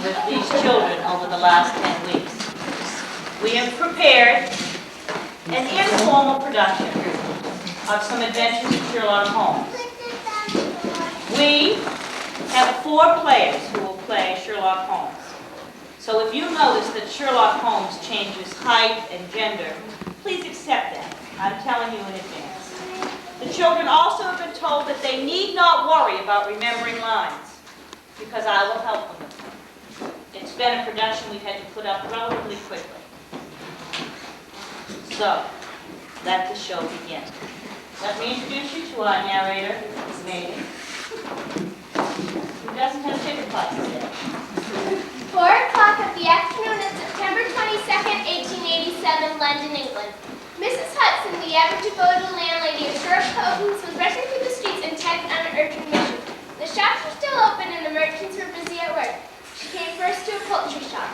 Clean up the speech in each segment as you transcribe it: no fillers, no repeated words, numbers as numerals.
with these children over the last 10 weeks. We have prepared an informal production of some adventures of Sherlock Holmes. We have 4 players who will play Sherlock Holmes. So if you notice that Sherlock Holmes changes height and gender, please accept that. I'm telling you in advance. The children also have been told that they need not worry about remembering lines, because I will help them with them. It's been a production we've had to put up relatively quickly. So, let the show begin. Let me introduce you to our narrator, Megan, who doesn't have ticket pipes today. 4 o'clock of the afternoon of September 22nd, 1887, London, England. Mrs. Hudson, the ever-devoted landlady of Sherlock Holmes, was rushing through the streets intent on an urgent mission. The shops were still open and the merchants were busy at work. She came first to a poultry shop.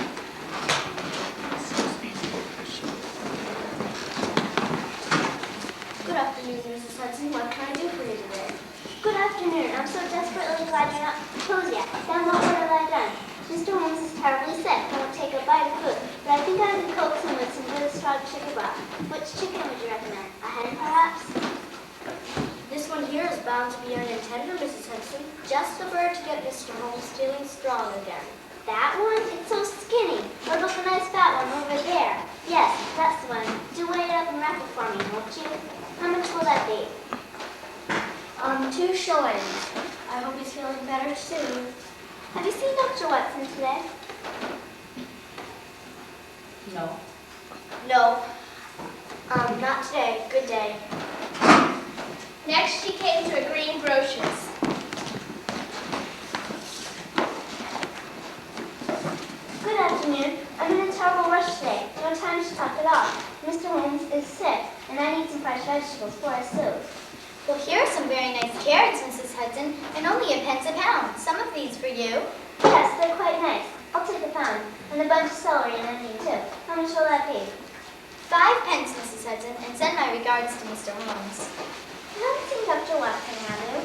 Good afternoon, Mrs. Hudson. What can I do for you today? Good afternoon. I'm so desperately glad you're not closed yet. Then what have I done? Mr. Holmes is terribly sick. I won't take a bite of food, but I think I can coax him with some good strong chicken broth. Which chicken would you recommend? A hen, perhaps? This one here is bound to be an intender, Mrs. Hudson. Just the bird to get Mr. Holmes feeling strong again. That one? It's so skinny. What about the nice fat one over there? Yes, that's the one. Do weigh it up and wrap it for me, won't you? How much will that be? 2 shillings. I hope he's feeling better soon. Have you seen Dr. Watson today? No. No. Not today. Good day. Next, she came to a green grocer's. Good afternoon. I'm in a terrible rush today. No time to talk at all. Mr. Holmes is sick, and I need some fresh vegetables for a soup. Well, here are some very nice carrots, Mrs. Hudson, and only a pence a pound. Some of these for you. Yes, they're quite nice. I'll take a pound, and a bunch of celery and onion, too. How much will that be? 5 pence, Mrs. Hudson, and send my regards to Mr. Holmes. You haven't seen Dr. Watson, have you?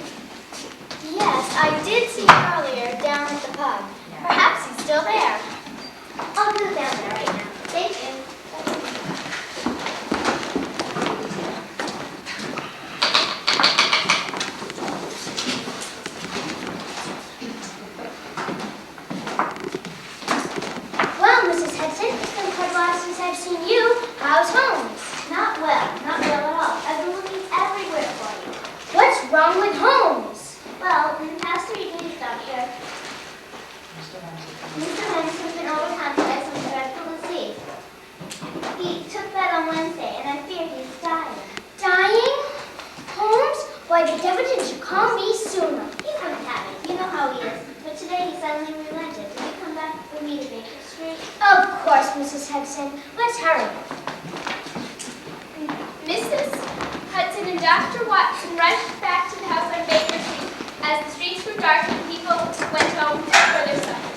Yes, I did see him earlier down at the pub. Perhaps he's still there. I'll go down there right now. Thank you. I've seen you. How's Holmes? Not well at all. I've been looking everywhere for you. What's wrong with Holmes? Well, in the past 3 days, Doctor, Mr. Holmes has been overcome by some dreadful disease. He took that on Wednesday, and I fear he's dying. Dying? Holmes? Why the devil didn't you call me sooner? He wouldn't have it. You know how he is. But today he suddenly relented. Will you come back with me to Baker Street? Of course, Mrs. Hudson. Let's hurry. Mrs. Hudson and Dr. Watson rushed back to the house on Baker Street. As the streets were dark and people went home for their suppers.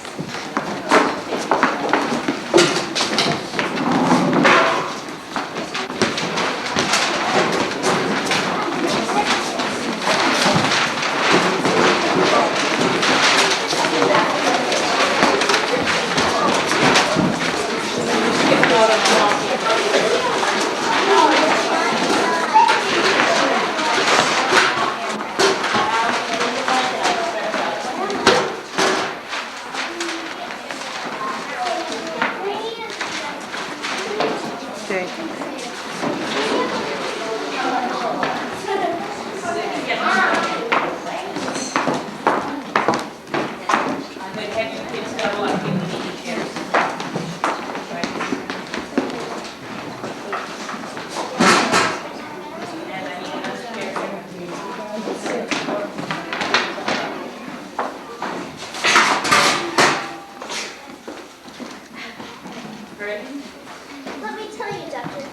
Let me tell you, Doctor,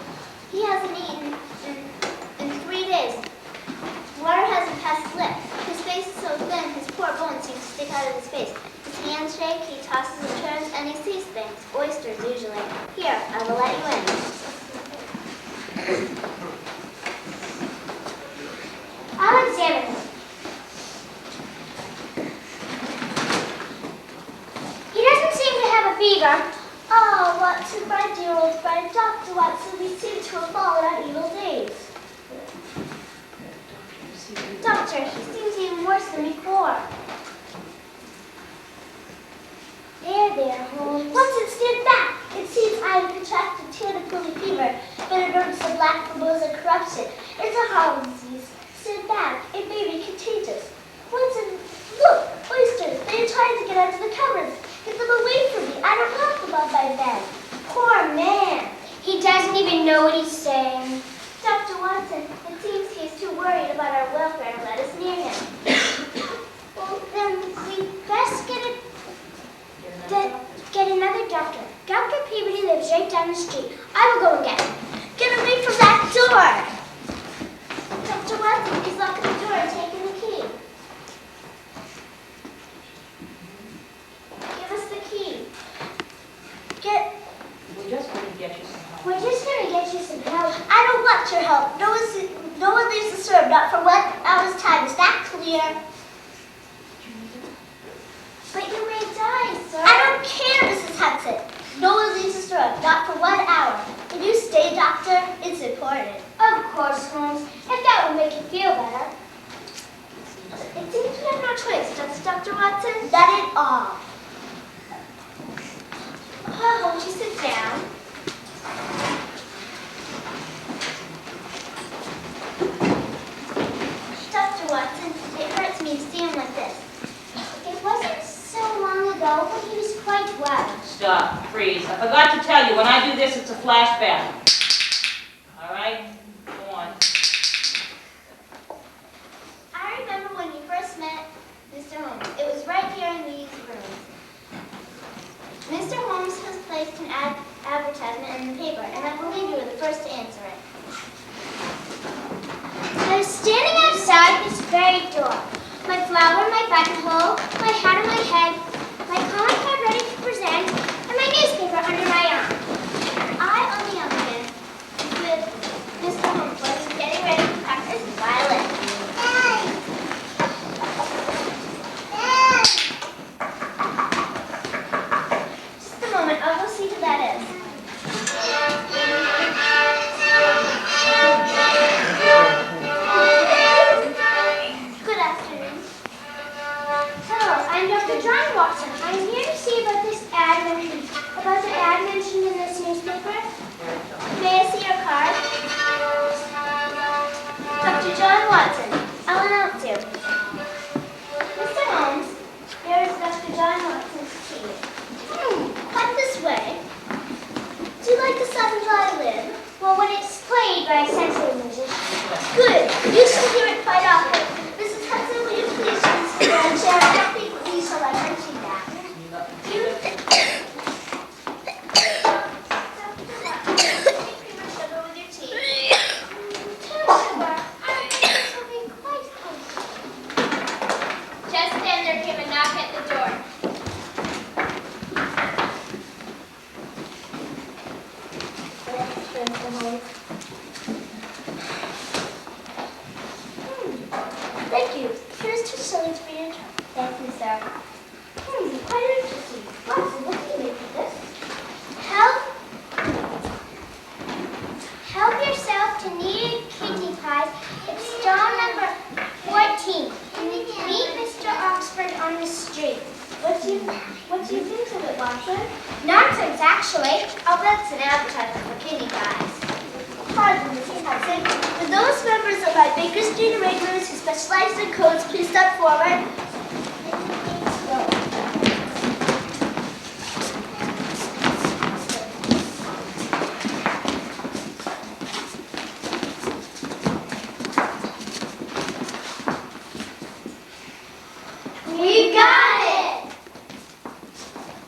he hasn't eaten in 3 days. Water hasn't passed his lips. His face is so thin, his poor bones seem to stick out of his face. His hands shake, he tosses and turns, and he sees things. Oysters, usually. Here, I will let you in. I'll examine him. He doesn't seem a fever. Oh, Watson, my dear old friend, Dr. Watson, we seem to have fallen on evil days. Doctor, he seems even worse than before. There, Holmes. Watson, stand back. It seems I have contracted tandem fever, better known as the black formosa corruption. It's a horrible disease. Stand back. It may be contagious. Watson, look, oysters. They are trying to get under the covers. Get them away from me. I don't want them on my bed. Poor man. He doesn't even know what he's saying. Dr. Watson, it seems he's too worried about our welfare to let us near him. Well, then we best get another doctor. Dr. Peabody lives right down the street. I will go and get him. Get away from that door! Dr. Watson, please lock the door and take the key. Give us the key. We're just going to get you some help. We're just going to get you some help. I don't want your help. No one leaves the serve, not for 1 hour's time. Is that clear? But you may die, sir. I don't care, Mrs. Hudson. No one leaves the serve, not for 1 hour. Can you stay, doctor? It's important. Of course, Holmes. If that will make you feel better. It seems we have no choice, does it, Dr. Watson? Not at all. Oh, won't you sit down? Dr. Watson, it hurts me to see him like this. It wasn't so long ago, but he was quite well. Stop. Freeze. I forgot to tell you, when I do this, it's a flashback. All right? Go on. I remember when you first met Mr. Holmes. It was right here in these rooms. Mr. Holmes has placed an advertisement in the paper, and I believe you were the first to answer it. I was standing outside this very door. My flower in my buttonhole, my hat on my head, my calling card ready to present, and my newspaper under my arm. I, on the other hand, with Mr. Holmes, was getting ready to practice violin. Just a moment, I'll go see who that is. Good afternoon. Hello, I'm Dr. John Watson. I'm here to see about the ad mentioned in this newspaper. May I see your card? Dr. John Watson, I'll announce you. Mr. Holmes, here is Dr. John Watson's key. Come this way. Do you like the Southern violin? Well, when it's played by a sensitive musician. Good. You shall hear it quite often. Mrs. Hudson, will you please use the chair? I don't think we shall like mention that. Just then there came a knock at the door. Thank you. Here's 2 shillings for your trouble. Thank you, sir. Quite interesting. Watson, what do you make of this? Help yourself to kneaded kidney pies. It's stall number 14. Meet Mr. Oxford on the street. What do you think of it, Watson? Nonsense, actually. I'll bet it's an advertisement for kidney pies. Pardon, Mrs. Hudson. Will those members of my Baker Street irregulars who specialize in codes please step forward? We got it!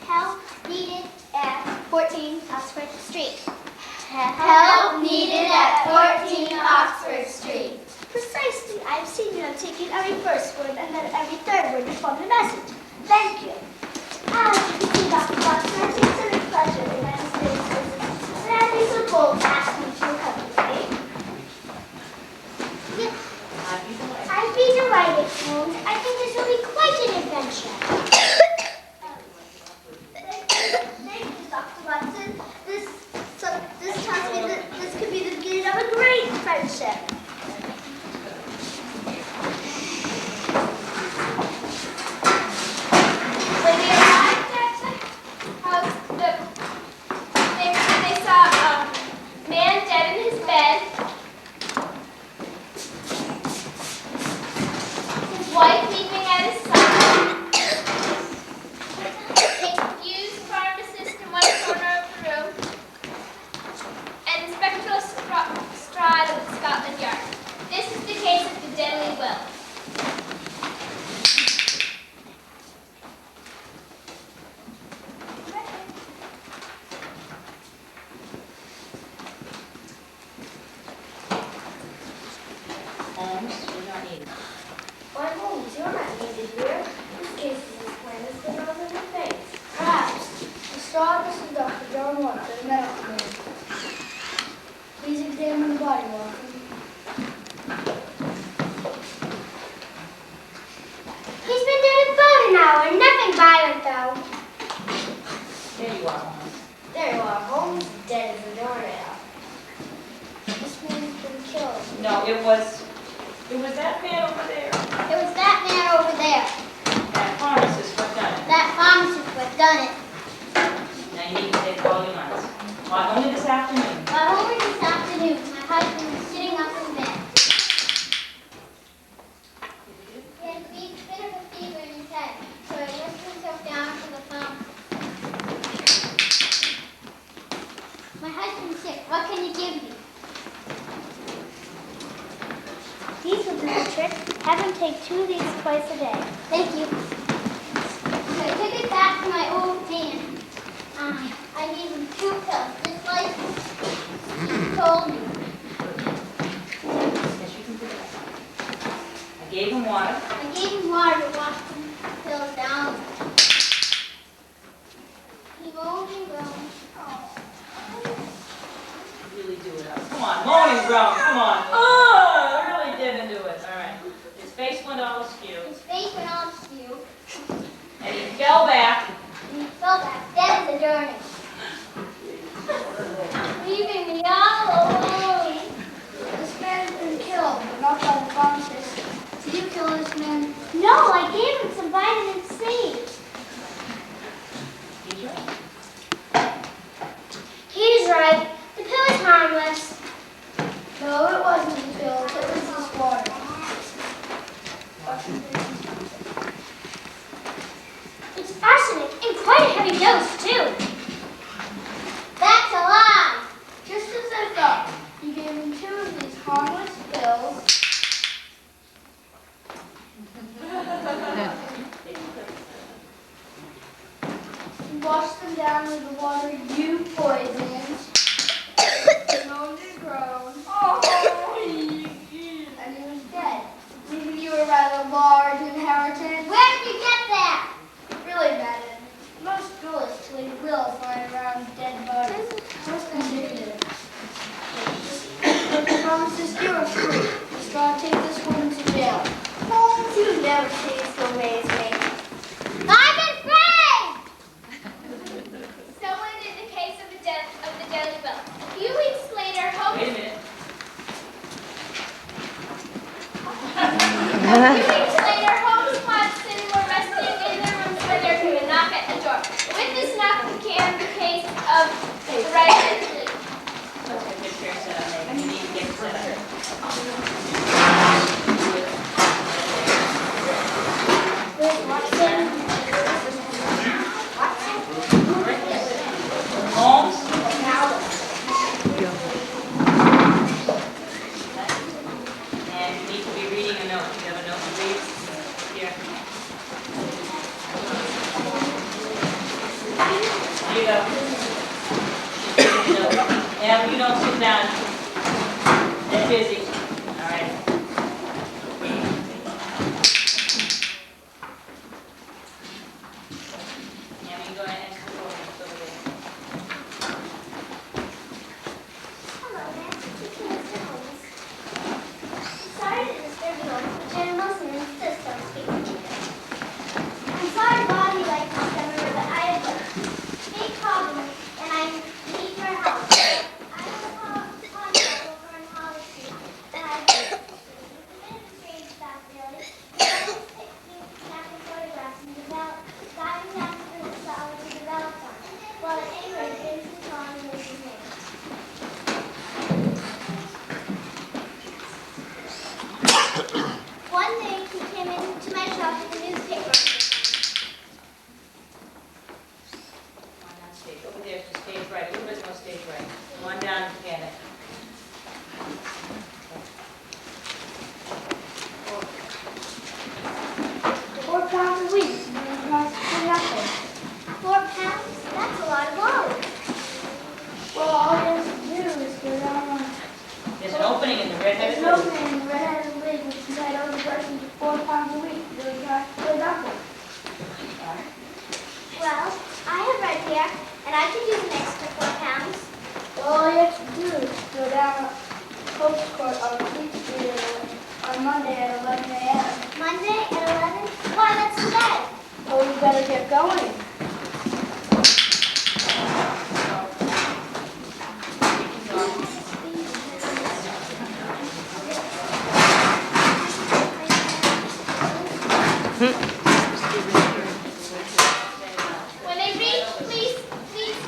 Help needed at 14 Oxford Street. Help needed at 14 Oxford Street. Precisely. I've seen you have taken every first word and then every third word to form the message. Thank you. As you can see, Dr. Watson, I take such pleasure in my students' visits. And I'd be so bold to ask you to accompany me. I'd be delighted, Holmes. I think this will be quite an adventure. Holmes, you're not needed. Why, Holmes, you're not needed here. This case is as plain as the nose in your face. Perhaps. The straw Mr. Dr. John Watt, the medical man. Please examine the body, Watson. He's been dead about an hour. Nothing violent, though. There you are, Holmes. There you are, Holmes. Dead as a doornail. This man's been killed. No, it was that man over there. It was that man over there. That pharmacist what done it. That pharmacist what done it. Now you need to take all your months. Why, only this afternoon. Only this afternoon, my husband was sitting up in bed. He had a bit of a fever in his head, so he lifted himself down to the phone. My husband's sick. What can you give me? These will do the trick. Have him take 2 of these twice a day. Thank you. So I took it back to my old man. I gave him 2 pills, just like he told me. Yes, you can do that. I gave him water. I gave him water to wash the pills down. He moaned and groaned. Really do it up. Come on, moan and groan. Come on. Oh, I really didn't do it. All right. His face went all askew, His face went all askew, and he fell back. and he fell back dead as a doornail. Leaving me all alone. This man's been killed, but not by the pharmacist. Did you kill this man? No, I gave him some vitamin C. He's right. He's right. The pill is harmless. No, it wasn't the pill. It was this water. It's arsenic and quite a heavy dose, too. That's a lie. Just as I thought. You gave him 2 of these harmless pills. You washed them down with the water you poisoned. Moaned and groaned. And he was dead, leaving you a rather large inheritance. Where did you get that? Really, madam. Most duelists leave wills lying around dead bodies. Most indicative. But the pharmacist, you are free. The straw take this woman to jail. Holmes, you never cease to amaze me. I'm afraid! Someone did the case of the deadly will. A few weeks later, Holmes. Wait a minute. A few weeks later, Holmes and Watson were resting in their rooms when there came a knock at the door. With this knock began the case of the right sleep. Let's get this chair set up. You need to get it set up. Where's Watson? Holmes. And you need to be reading a note. You have a note to read? Here. Here you go. Yeah, you don't sit down. They're busy. All right. Yeah, we go ahead and come over. It's over there. Hello, ma'am. It's Mr. Holmes. Sorry to disturb you, but Jenny Wilson insists on speaking to you. I'm sorry to bother you like this, Senator, but I have a big problem, and I need your help. I have a contract over in Holly Street that I've been. It's a bit of a strange stuff, really. I was taking snapping photographs and diving down through the solid to develop one. Well, at any rate, James is calling and this is me. One day he came into my shop with a newspaper. Come on down stage. Over there to stage right. Over there's no stage right. Come on down and get it. 4 pounds a week, and it costs for nothing. 4 pounds? That's a lot of gold. Well, all he has to do is go down on There's an opening in the red-headed There's building. an opening in the red-headed wig here, and I could use an extra 4 pounds. Well, all you have to do is go down Post Court on Fleet Street on Monday at 11 a.m. Monday at 11? Why, that's today. Oh, you better get going. When they reach, please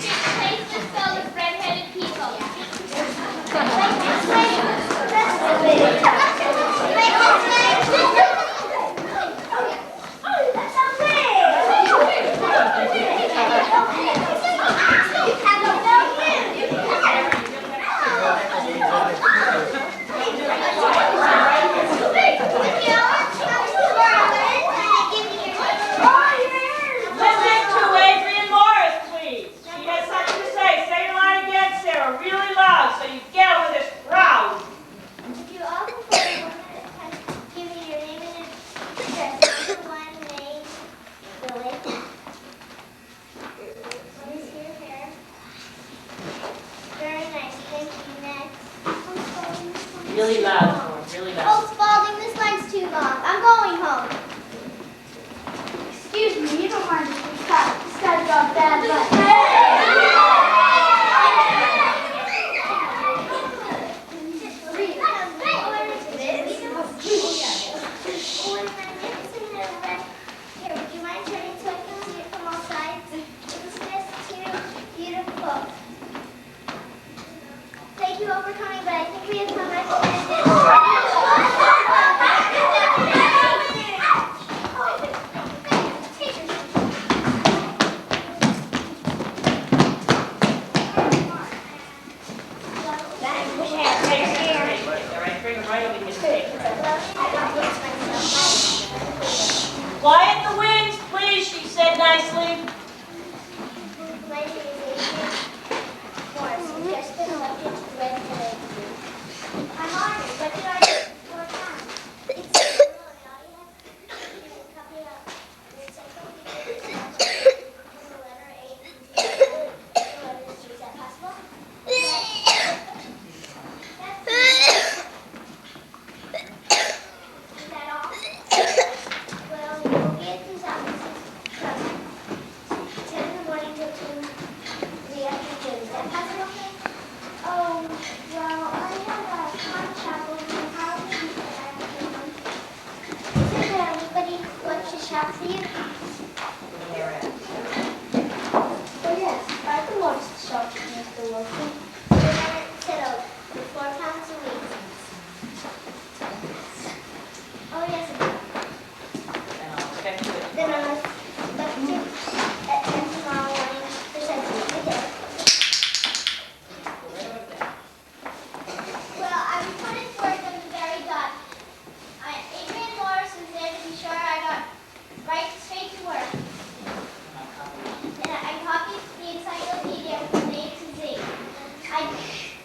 get places filled with red-headed people. Listen to Adrian Morris, please. She has something to say. Say your line again, Sarah, really loud, so you get over this crowd. If you all prefer give me your name and address. One name, Billy. What is your hair? Very nice. Thank you. Next. Really loud, Cora, really loud. Oh, Spalding, this line's too long. I'm going home. Excuse me, you don't mind if we cut. This guy's got bad luck. Here, would you mind turning so I can see it from all sides? It was just too beautiful. Thank you all for coming, but I think we have come back to All right, bring her right over here to take her. Quiet the wings, please, she said nicely. My name is Adrian Morris. I'm just been elected to the red headed. I'm honored. What did I do 4 times? It's really all you have to do is copy up the central figure from the letter A to the letter G. Is that possible? Is that all? Well, we'll be at these offices from 10 in the morning till 2 in the afternoon. Is that possible? Oh, well, I have a pawn shop over in Harlem that I have to run. Isn't there anybody who wants to shop for you? Oh, yes, I can watch the shop with Mr. Wilson. Dinner settled for 4 pounds a week. Oh, yes. And I'll expect you at Then I was left to at 10 tomorrow morning for Century today. Well, I reported to work at the very dot. Adrian Morris was there to be sure I got right straight to work. And I copied the encyclopedia from A to Z.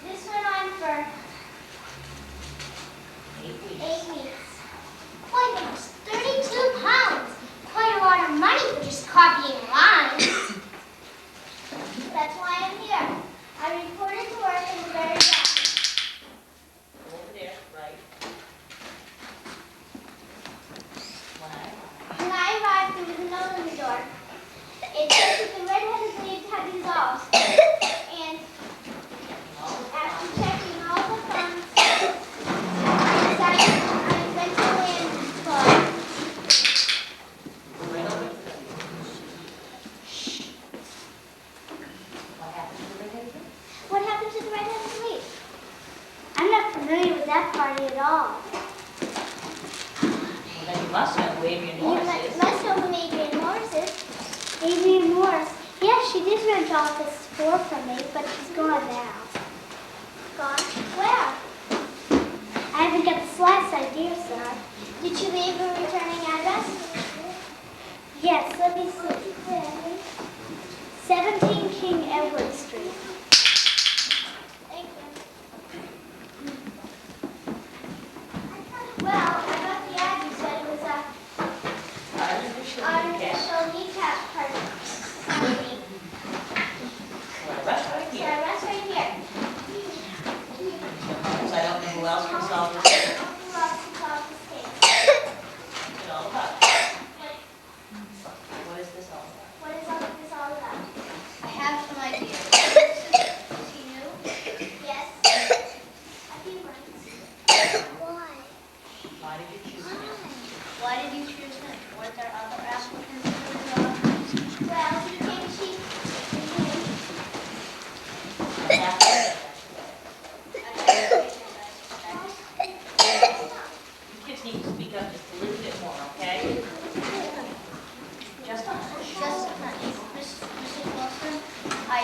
This went on for 8 weeks. Boy, that was 32 pounds. Quite a lot of money for just copying lines. That's why I'm here. I reported to work in the very dot. over there, right? When I arrived, there was a note on the door. It said that the red-headed leaves had dissolved. And after checking all the funds, I decided I was going to land club. Right over there. What happened to the redheaded girl? What happened to the red-headed leaf? I'm not familiar with that party at all. Well, then you must know who Adrian You Morris is. must know who Adrian Morris is. Adrian Morris. Yeah, she did rent office 4 from me, but she's gone now. Gone? Where? I haven't got the slightest idea, sir. Did she leave a returning address? Yes, let me see. 17 King Edward Street. Thank you. Well, I got the address, but it was Artificial kneecap. artificial kneecap party.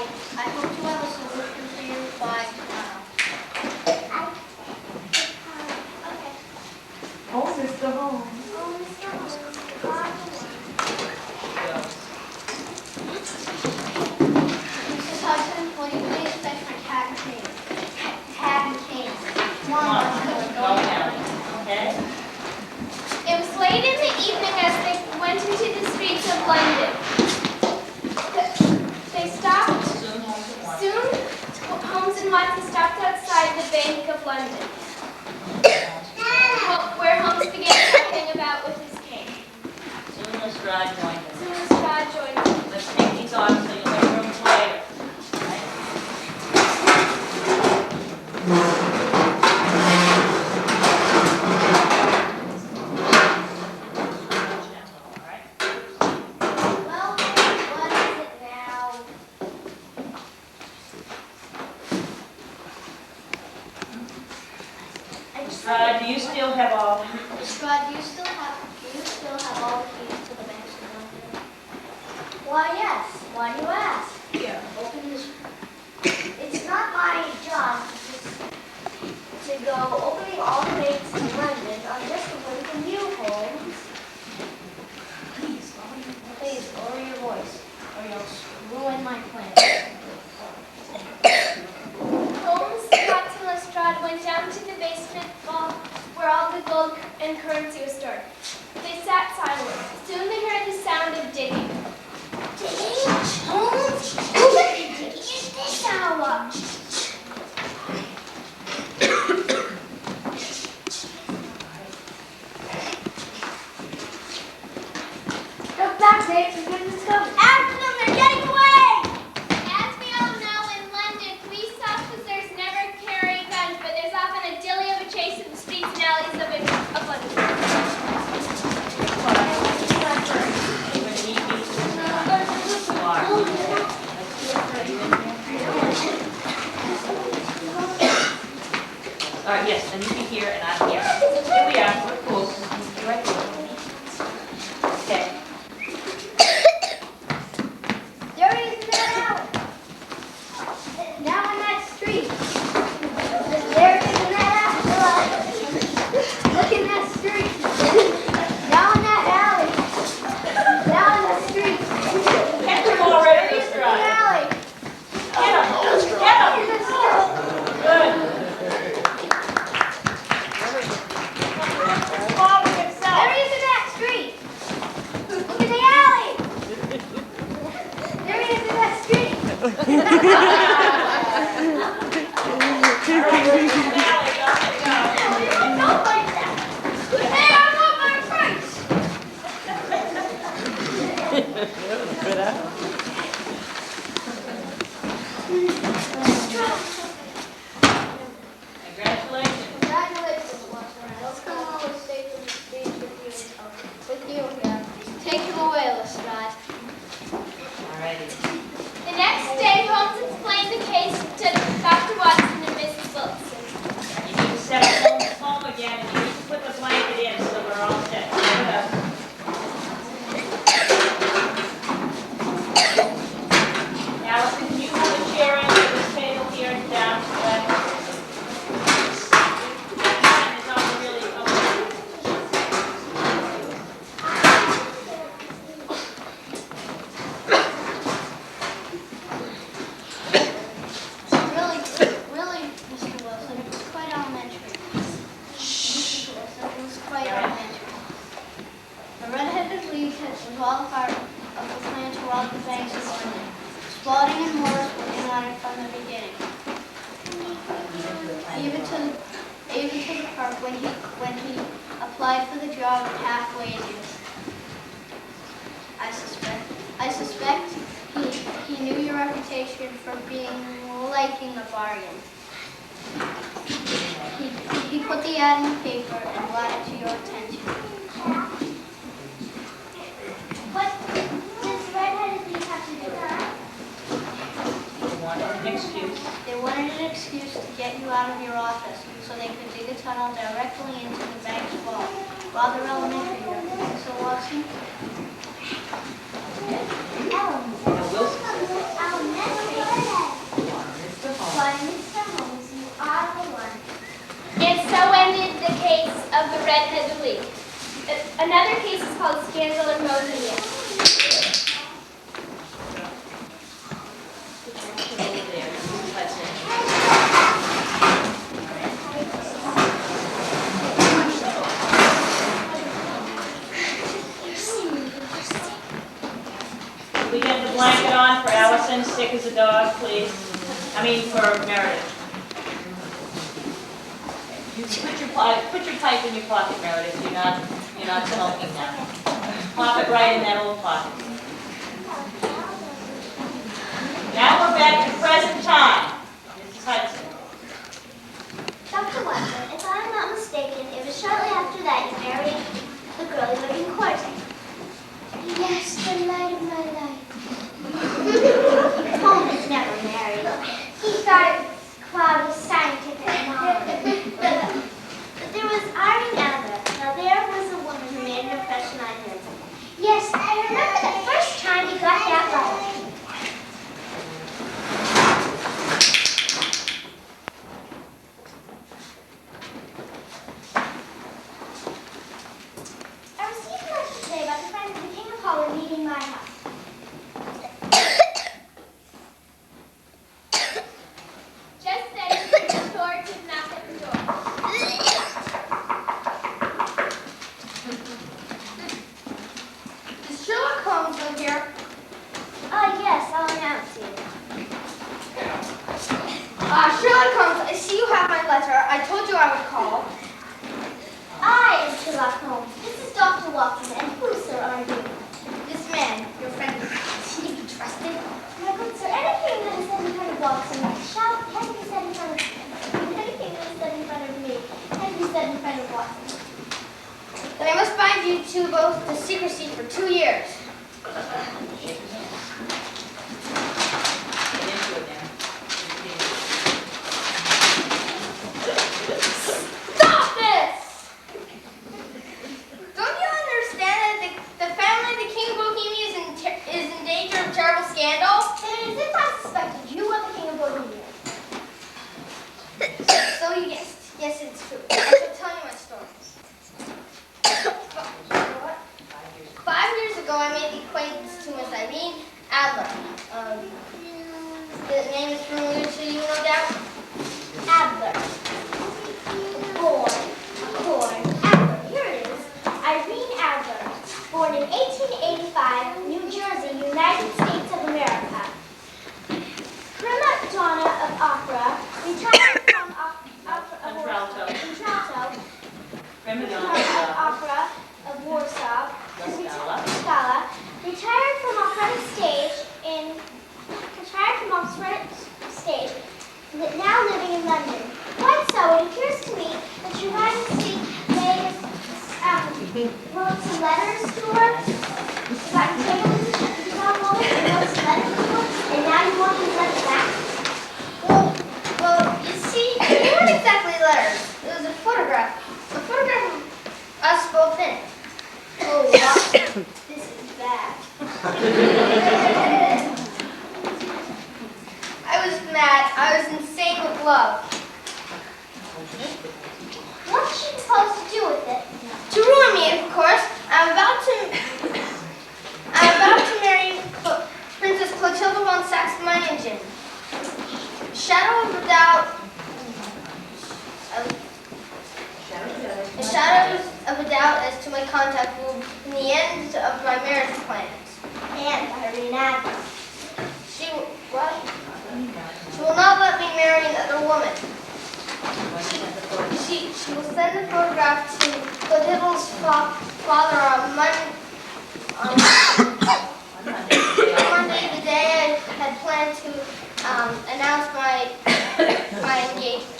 I hope to have a solution for you by tomorrow. Okay. Oh, Mr. Holmes. Oh, Mr. Holmes. Mrs. Hudson, will you please fetch my tag and cane? Tag and cane. Come on, go down. Okay? It was late in the evening as they went into the streets of London. They stopped. Soon, Holmes and Watson stopped outside the Bank of London, where Holmes began talking about with his cane. Soon Lestrade joined us. Soon Lestrade joined them. Let's take these off so you'll have room for later. Right? All right? Well, what is it now? Lestrade, do you still have all? Lestrade, do you still have all the keys to the banks in London? Why, yes. Why do you ask? Here, open this. It's not my job to go opening all the banks in London. I'm just a one from you, Holmes. Please, lower your voice, or you'll ruin my plan. Holmes, Watson, and Lestrade went down to the basement vault where all the gold and currency was stored. They sat silent. Soon they heard the sound of digging. Digging? Holmes? Who let you dig at this hour? Look back, Nate. We've been discovered. After them, they're getting away! As we all know, in London, police officers never carry guns, but there's often a dilly of a chase in the streets and alleys of London. We're going to need these to all right, yes, and you be here and I'm here. Here we are, we're cool. You're right there. Okay. There he is now! Now in that street. There he is in that alley. Look in that street. Now in that alley. Now in the street. Catch them already, In the Lestrade. alley. Get them, get them. In the street. Good. Following himself. There he is in that street. Look in the alley. There he is in that street. We don't know like that. Hey, I want my price. Congratulations. Congratulations, Watson. Let's come on with stay from the stage with you here. Take him away, Lestrade. Alrighty. The next day, Holmes explained the case to Dr. Watson and Mrs. Wilson. You need to set Holmes home again and you need to put the blanket in so we're all set. Put it up. Allison, can you hold a chair in to this table here and down to the left? That line is all really open. Really, Mr. Wilson, it was quite elementary. Mrs. Wilson, it was quite elementary. The red-headed league was all part of the plan to rob the banks of London. Spalding and Morris were in on it from the beginning. Even to the part when he applied for the job at half wages. I suspect he knew your reputation for liking a bargain. He put the ad in the paper and brought it to your attention. What does red-headed league have to do with that? You wanted an excuse. They wanted an excuse to get you out of your office so they could dig a tunnel directly into the bank's vault. Rather elementary, don't you think so, Watson? Now, Wilson says Elementary. Red-Headed League. Another case is called Scandal in Rosemead. Over there. That's it. Can we get the blanket on for Allison, sick as a dog, please? I mean, for Meredith. You put your pipe in your pocket, Meredith. You're not smoking now. Pop it right in that old pocket. Now we're back to present time. Mrs. Hudson. Dr. Watson, if I'm not mistaken, it was shortly after that you married the girl you were courting. Yes, the light of my life. Holmes never married. He thought it was cloudy scientific knowledge. But there was Irene Adler. Now there was a woman who made an impression on him. Yes, I remember the first time he got that letter. I received a message today about the friends of the King of Holland meeting my house. Just said the door to knock at the door. Does Sherlock Holmes live here? Yes, I'll announce you. Sherlock Holmes, I see you have my letter. I told you I would call. I am Sherlock Holmes. This is Dr. Watson, and who, sir, are you? This man, your friend, is he to be trusted? My good sir, anything that is said in front of Watson has to be said in front of me. Anything that is said in front of me has to be said in front of Watson. Then I must bind you two both to secrecy for 2 years. Shake his hand. Get into it now. Stop this! Don't you understand that the family of the King of Bohemia is in danger of terrible scandal? Then it is if I suspected you were the King of Bohemia. So you guessed. Yes, it's true. I shall tell you my story. What? 5 years ago, I made the acquaintance to Miss Irene Adler. The name is familiar to you, no doubt? Adler. Born, Adler. Here it is. Irene Adler. Born in 1885, New Jersey, United States of America. Prima donna of opera, retired from Contralto. Prima of donna. opera of Warsaw. La Scala. Retired from operatic stage, now living in London. Quite so, it appears to me that Your Majesty may wrote some letters to her. You got your table position, you got all this, and wrote some letters to her, and now you want these letters back? Well, you see, they weren't exactly letters. It was a photograph. A photograph of us both in it. Oh, wow. This is bad. I was mad. I was insane with love. What's she supposed to do with it? To ruin me, of course. I'm about to marry Princess Clotilda von Saxe-Meiningen. Shadow of a doubt. The shadows of a doubt as to my contact will be the end of my marriage plans. And Irene Adler. She will not let me marry another woman. She will send the photograph to Clotilda's father on Monday, the day I had planned to announce my engagement.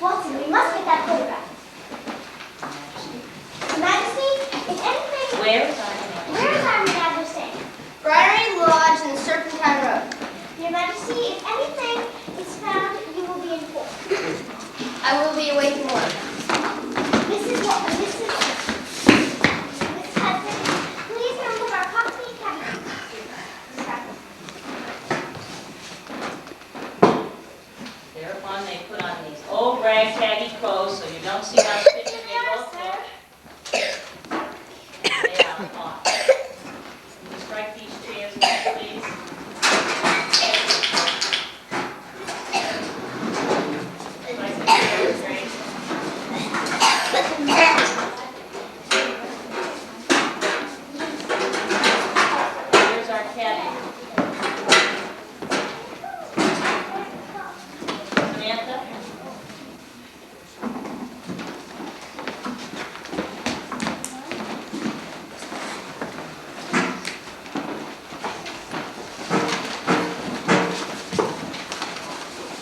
Watson, we must get that photograph. Your Majesty, if anything... Where is Irene? Where is Irene Adler staying? Briary Lodge and Serpentine Road. Your Majesty, if anything is found, you will be informed. I will be awaiting orders. Mrs. Hudson, please remove our coffee cabinet. Thereupon they put on these old ragtag don't see how sticky they both look. They are hot. Can you strike these chairs, please? Strike the chairs, Grace. Here's our caddy. Samantha?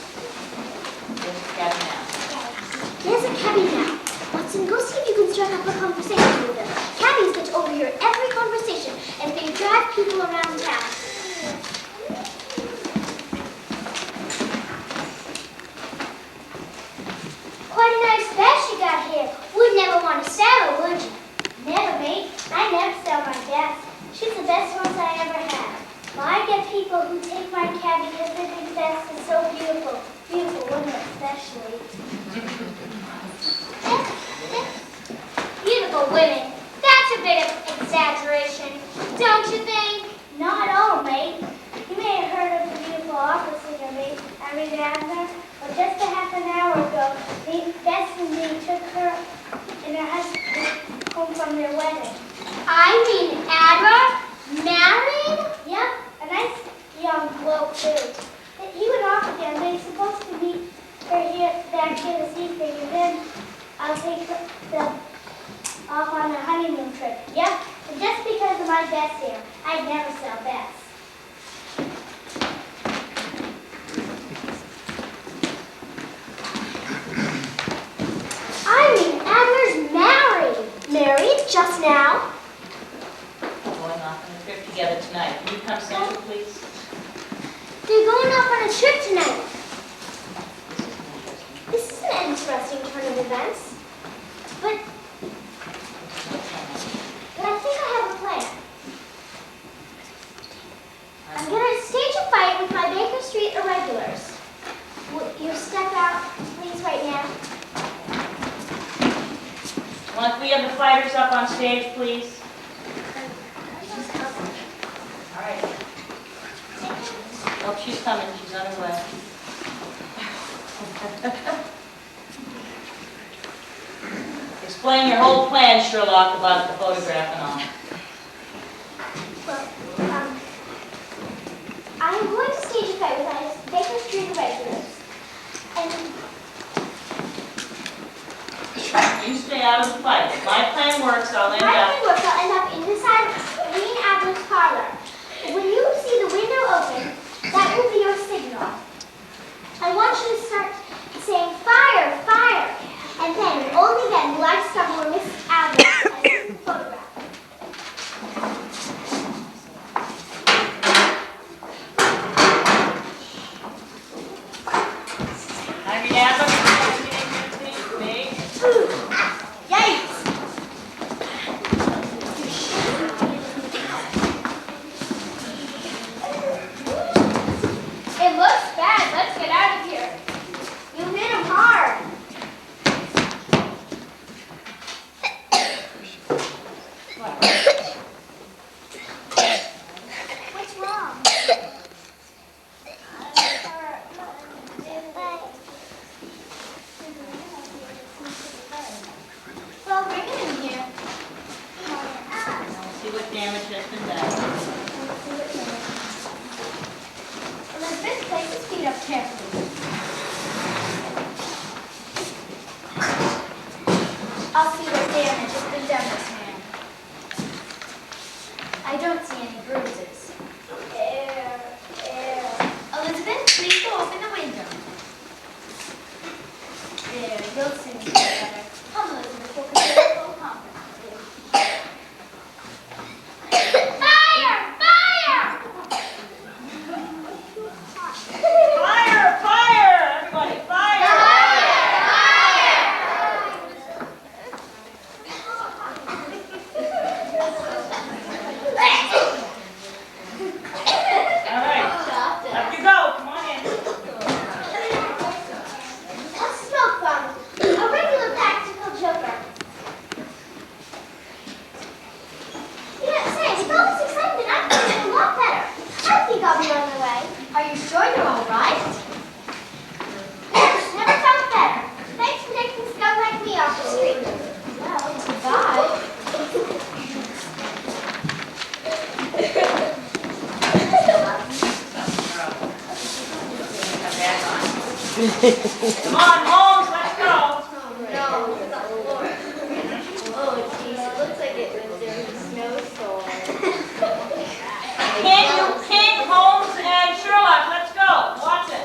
There's the caddy now. There's a cabby now. Watson, go see if you can strike up a conversation with them. Cabbies get to overhear every conversation and they drive people around town. Quite a nice bed she got here. Would never want to sell her, would you? Never, mate. I never sell my gas. She's the best horse I ever had. Well, I get people who take my cab because they think Bess is so beautiful. Beautiful women especially. Beautiful women. That's a bit of exaggeration, don't you think? Not at all, mate. You may have heard of the beautiful opera singer, mate, Abby Abner. But just a half an hour ago, Bess and me took her and her husband home from their wedding. I mean, Abner? Married? Yep, a nice young bloke, too. He went off again, but he's supposed to meet her here, back here this evening, and then I'll take them off on a honeymoon trip. Yep, and just because of my Bess here, I'd never sell Bess. I mean, Abner's married. Married? Just now? Going off on a trip together tonight. Can you come center, please? They're going off on a trip tonight. This is interesting. This is an interesting turn of events. But I think I have a plan. I'm going to stage a fight with my Baker Street irregulars. Would you step out, please, right now? Want we have the fighters up on stage, please? All right. Oh, she's coming. She's on her way. Explain your whole plan, Sherlock, about the photograph and all. Well, I'm going to stage a fight with my Baker Street irregulars. And You stay out of the fight. If my plan works, I'll end my up. plan works, I'll end up inside Green Abner's parlor. When you see the window open, that will be your signal. I want you to start saying, fire, fire. And then, only then, will I discover where Mrs. Abner is in the photograph. Hi, Renato. Can you get in here, please? Me? Yikes! Come on, Holmes, let's go. No. Oh, geez, it looks like it was there was a snowstorm. King, Holmes, and Sherlock, let's go. Watson.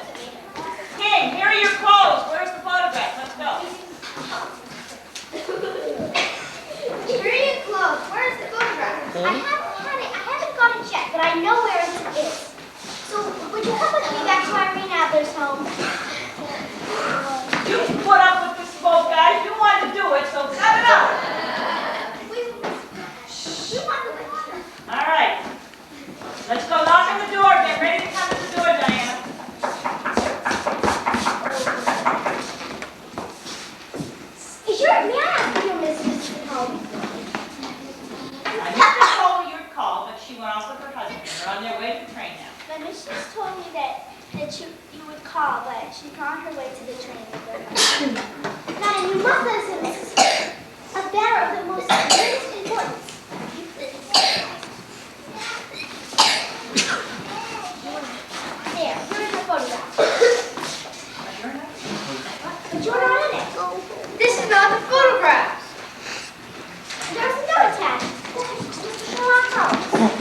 King, here are your clothes. Where's the photograph? Let's go. Here are your clothes. Where's the photograph? I haven't got it yet, but I know where it is. So, would you come with me back to Irene Adler's home? You put up with this smoke, guys. You wanted to do it, so cut it out. We want to All right. Let's go knock on the door. Get ready to come to the door, Diana. May I ask you, Mrs. Holmes? I missed the call your call, but she went off with her husband. They're on their way to the train now. My mistress told me that you would call, but she's on her way to the train with her husband. Now, you must listen, Mrs. A matter of the most greatest importance. There, here's the photograph. But you're not in it. This is not the photograph. There's a note attached. Mr. Sherlock Holmes.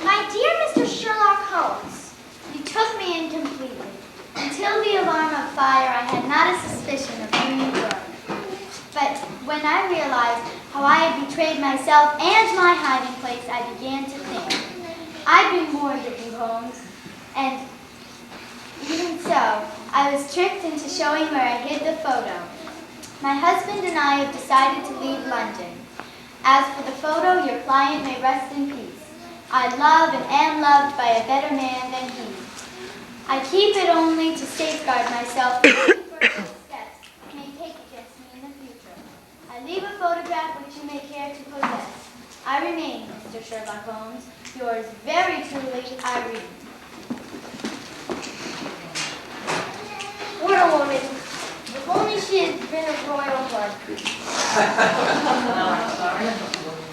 My dear Mr. Sherlock Holmes, You took me in completely. Until the alarm of fire, I had not a suspicion of who you were. But when I realized how I had betrayed myself and my hiding place, I began to think. I'd been warned of you, Holmes, and even so, I was tricked into showing where I hid the photo. My husband and I have decided to leave London. As for the photo, your client may rest in peace. I love and am loved by a better man than he. I keep it only to safeguard myself from any further steps you may take against me in the future. I leave a photograph which you may care to possess. I remain, Mr. Sherlock Holmes, yours very truly, Irene. What a woman. If only she had been of royal blood.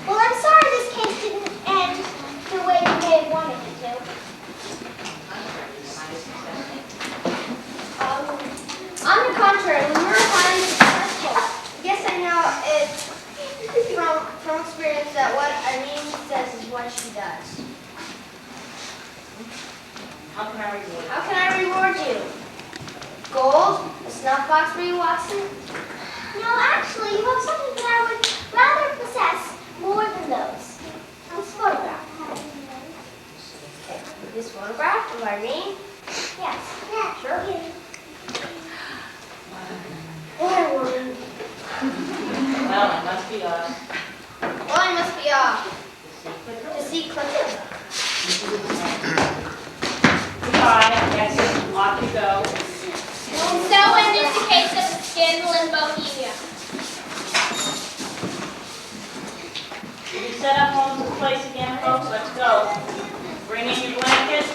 well, I'm sorry this case didn't end the way you may have wanted it to. On the contrary, when we were finding successful, yes, I know it's from experience that what Irene says is what she does. How can I reward you? How can I reward you? Gold? A snuff box for you, Watson? No, actually, you have something that I would rather possess more than those. This photograph. This photograph of Irene? Yes. Yeah, sure. What a woman. Well, it must be us. Well, I must be off to see Clifford. Goodbye. Yes, off you go. So ended the case of the scandal in Bohemia. Did you set up Holmes' place again, folks? Let's go. Bring in your blanket.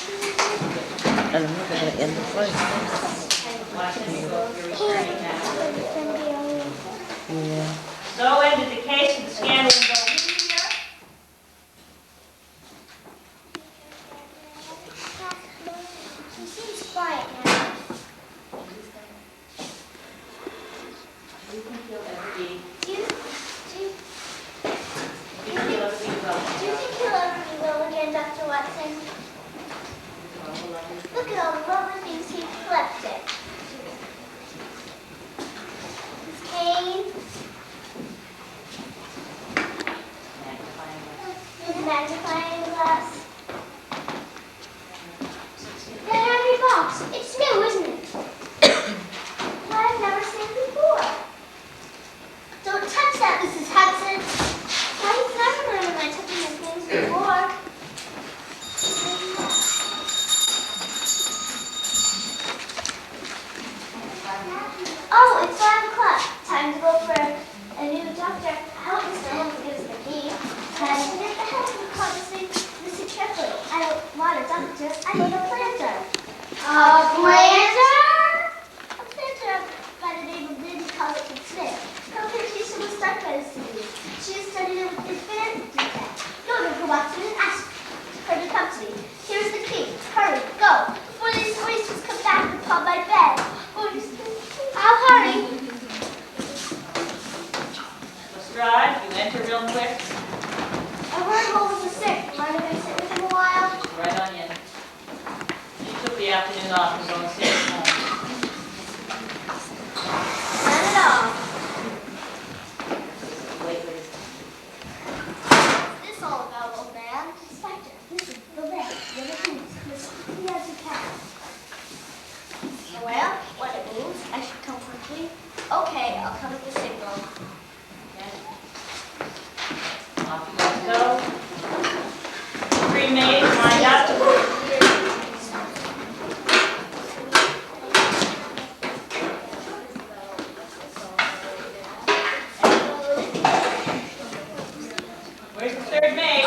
And I'm not going to end the fight. Yeah. So ended the case of the scandal in Bohemia. She seems quiet now. Do you think he'll ever be? Do you Do you think he'll ever be well? think he'll ever be well again, Dr. Watson? Look at all the lovely things he collected. His cane, his magnifying glass. That heavy box. It's new, isn't it? I've never seen it before. Don't touch that, Mrs. Hudson. I've never known my touching his things before. planter? A planter by the name of Linda Collins Smith. Her plantation was started by the city. She has studied it with advanced detail. Go to her, Watson, and ask her to come to me. Here's the key. Hurry, go. Before these oysters come back upon my bed. I'll hurry. Lestrade, you enter real quick. I heard Holmes was sick. Mind if I sit with him a while? Right on in. She took the afternoon off and going to stay at home. Not at all. Wait, wait. What's this all about, old man? Inspector, this is the bed. The other things. He has a cat. Well, what it means, I should come quickly. Okay, I'll come at the signal. Okay. Off you guys go. Three maids lined up. Where's the third maid?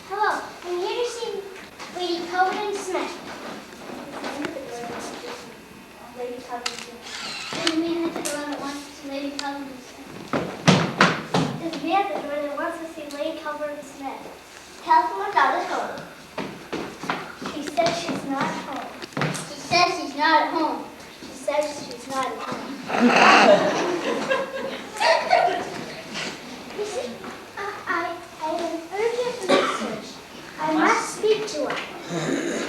Hello, I'm here to see Lady Cohen Smith. Lady Cohen Smith. There's a man at the door that wants to see Lady Cullen. There's a man at the door that wants to see Lady Cohen Smith. Tell someone not at home. She says she's not at home. She says she's not at home. She says she's not at home. You see, I have an urgent message. I must speak to her. I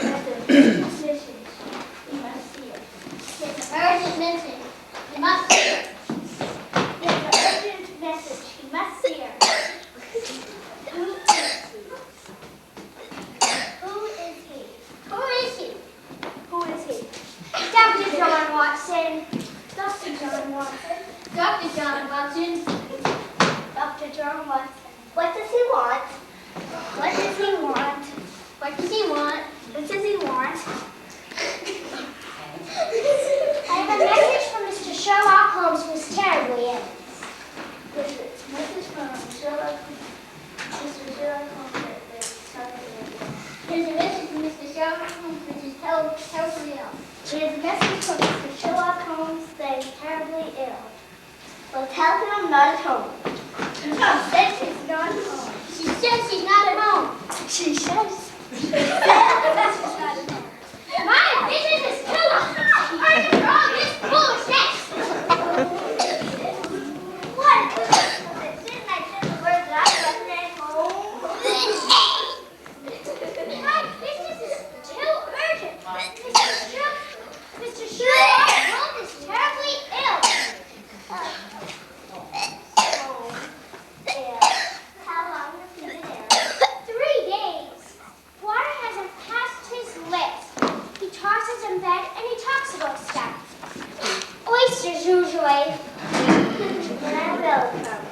have an urgent message. You must see her. It's an urgent message. You must see her. There's an urgent message. He must see her. Who is he? Who is he? Who is he? Dr. John Watson. Dr. John Watson. Dr. John Watson. Dr. John Watson. What does he want? What does he want? What does he want? What does he want? I have a message from Mr. Sherlock Holmes, who's terribly ill. Message from Sherlock Mr. Sherlock Holmes is terribly ill. There's a message from Mr. Sherlock Holmes, which is terribly ill. There's a message from Mr. Sherlock Holmes that is terribly ill. Well, tell him I'm not at home. She says she's not at home. She says she's not at home. She says she's not at home. My business is too hard for all this bullshit. What? Didn't I say the word that I wasn't at home? My business is too urgent. Mr. Sherlock Holmes is terribly ill. How long has he been ill? 3 days. Water hasn't passed his lips. He tosses in bed and he talks about stuff. Oysters usually. Then I will come.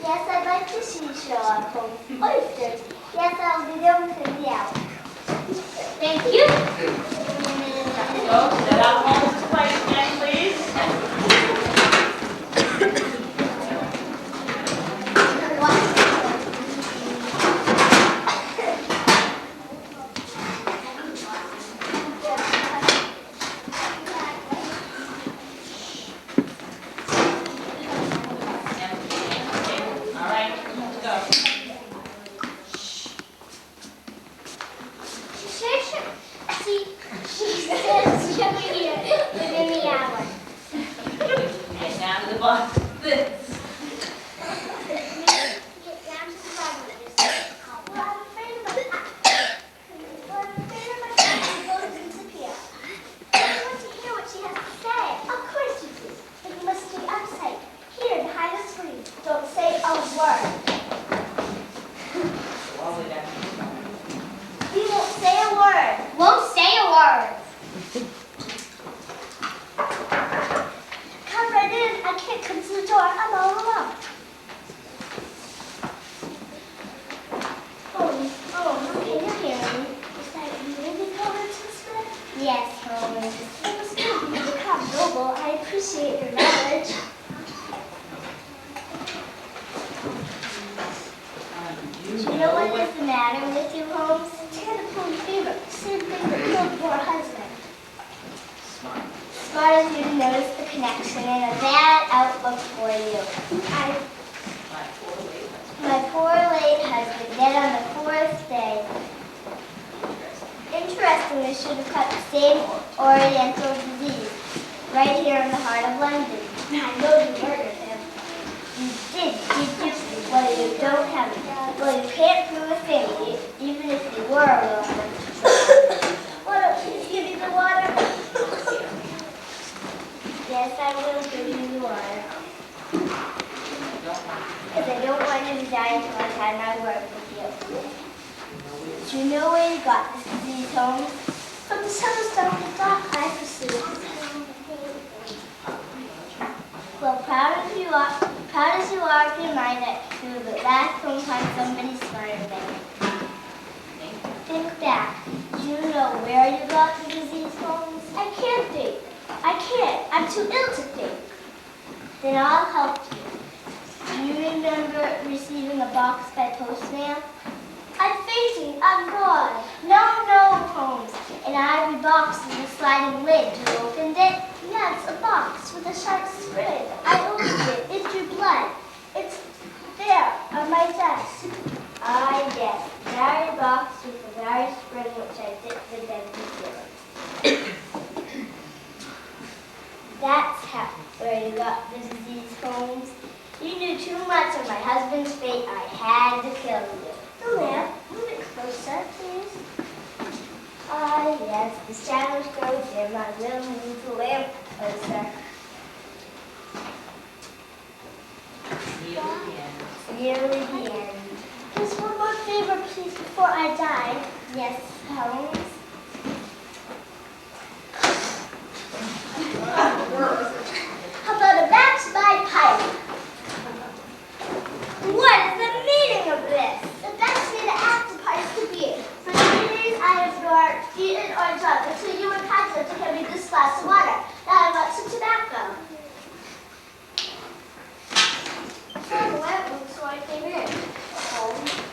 Yes, I'd like to see Sherlock Holmes. Oysters. Yes, I'll be there within the hour. Thank you. Go, set out Holmes' place again, please. All right, let's go. She says she'll be here within the hour. Get down to the bottom. This. Get down to the bottom of this. Well, I'm afraid of my family will disappear. I want to hear what she has to say. Of course you do. But you must stay out of sight. Here, behind the screen. Don't say a word. All the way down. You won't say a word. Won't say a word. Come right in. I can't come to the door. I'm all alone. Oh, okay, you're hearing me. Is that you, Lady Cohen Smith? Yes, Holmes. It was good of you to come, Noble. I appreciate appreciate your knowledge. Do you know what is the matter with you, Holmes? Typical fever. Same thing that killed your husband. Smart of you to notice the connection and a bad outlook for you. My poor late husband, dead on the 4th day. Interesting, they should have caught the same oriental disease right here in the heart of London. I know you murdered him. You did you? Well, you don't have it. Well, you can't prove a thing, even if you were a little bit. Why don't you give me the water? Yes, I will give you the water. Because I don't want you to die until I've had my word with you. Do you know where you got this disease, Holmes? From the Summerstone dock I pursued. Well, proud as you are of your mind that you will at last come find somebody smarter than you. Think back. Do you know where you got the disease, Holmes? I can't think. I can't. I'm too ill to think. Then I'll help you. Do you remember receiving a box by postmail? I'm fainting. I'm gone. No, Holmes. An ivory box with a sliding lid. You opened it? Yes, a box with a sharp spring. I opened it. It drew blood. It's there on my desk. Ah, yes. An ivory box with a very spring which I dipped the dead concealer. That's where you got the disease, Holmes. You knew too much of my husband's fate. I had to kill you. The lamp. Move it closer, please. Ah, yes. The shadows grow dim. I will move the lamp closer. Nearly the end. Just one more favor, please, before I die. Yes, Holmes. How about a match my pipe? What is the meaning of this? The best way to act the part is to be. For 3 days I have not eaten or drunk until you were kind enough to give me this glass of water. Now I want some tobacco.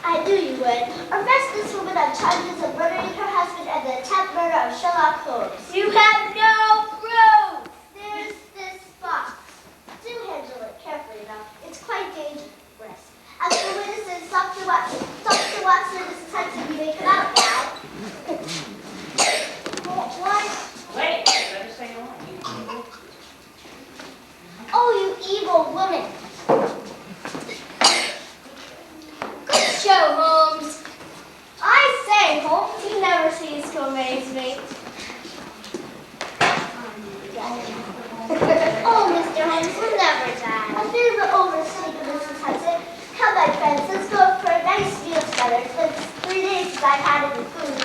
I knew you would. Arrest this woman on charges of murdering her husband and the attempted murder of Sherlock Holmes. You have no proof! There's this box. Do handle it carefully now. It's quite dangerous. As for witnesses, Dr. Watson is attempting to make it out now. What? Wait, better say no more. Oh, you evil woman. Good show, Holmes. I say, Holmes, you never cease to amaze me. Oh, Mr. Holmes, we'll never die. I feel the oversleep of Mrs. Hudson. Come, my friends, let's go for a nice meal together. It's been 3 days since I've had any food.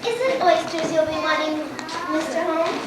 Is it oysters you'll be wanting, Mr. Holmes?